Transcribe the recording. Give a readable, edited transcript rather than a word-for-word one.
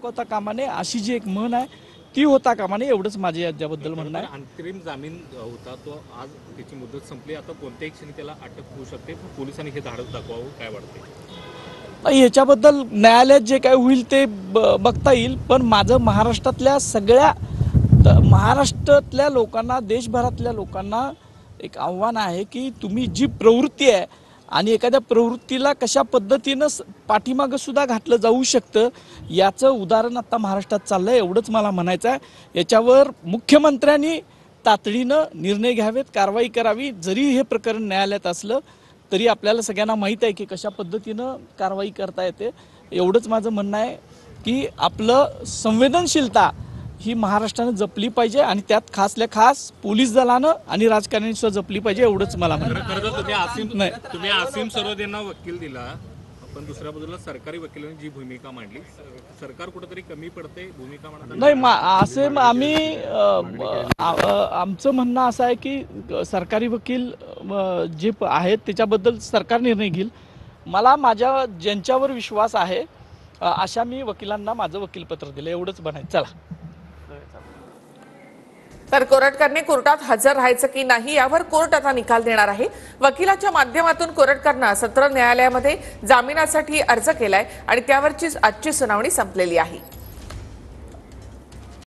होता कामा नये अशी जी एक म्हण आहे ती होता कामा नये, एवढंच माझे याच्याबद्दल म्हणणं आहे. अंतरिम जामीन होता तो आज त्याची मुदत संपली, आता कोणत्याही क्षणी त्याला अटक होऊ शकते. पोलिसांनी हे धाडस दाखवावं काय वाटते? याच्याबद्दल न्यायालयात जे काय होईल ते बघता येईल, पण माझं महाराष्ट्रातल्या सगळ्या महाराष्ट्रातल्या लोकांना, देशभरातल्या लोकांना एक आव्हान आहे की तुम्ही जी प्रवृत्ती आहे आणि एखाद्या प्रवृत्तीला कशा पद्धतीनं पाठीमागं सुद्धा घातलं जाऊ शकतं याचं उदाहरण आता महाराष्ट्रात चाललं आहे, एवढंच मला म्हणायचं आहे. याच्यावर मुख्यमंत्र्यांनी तातडीनं निर्णय घ्यावेत, कारवाई करावी. जरी हे प्रकरण न्यायालयात असलं तरी आपल्याला सगळ्यांना माहीत आहे की कशा पद्धतीनं कारवाई करता येते. एवढंच माझं म्हणणं आहे की आपलं संवेदनशीलता ही महाराष्ट्रानं जपली पाहिजे आणि त्यात खासल्या खास पोलीस दलानं आणि राजकारण्यांनी सुद्धा जपली पाहिजे, एवढंच मला म्हणायचं. तुम्ही आसिम सरोद यांना वकील दिला, पण दुसऱ्या बाजूला सरकारी वकिलांनी जी भूमिका मांडली, सरकार कुठेतरी कमी पडते भूमिका मांडताना? नाही, असे आम्ही आमचं म्हणणं असं आहे की सरकारी वकील जे आहेत त्याच्याबद्दल सरकार निर्णय घेईल. मला माझ्या ज्यांच्यावर विश्वास आहे अशा मी वकिलांना माझं वकीलपत्र दिलं, एवढंच म्हणायचं. चला. तर कोरटकरने कोर्टात हजर राहायचं की नाही यावर कोर्ट आता निकाल देणार आहे. वकिलाच्या माध्यमातून कोरटकरनं सत्र न्यायालयामध्ये जामिनासाठी अर्ज केलाय आणि त्यावरची आजची सुनावणी संपलेली आहे.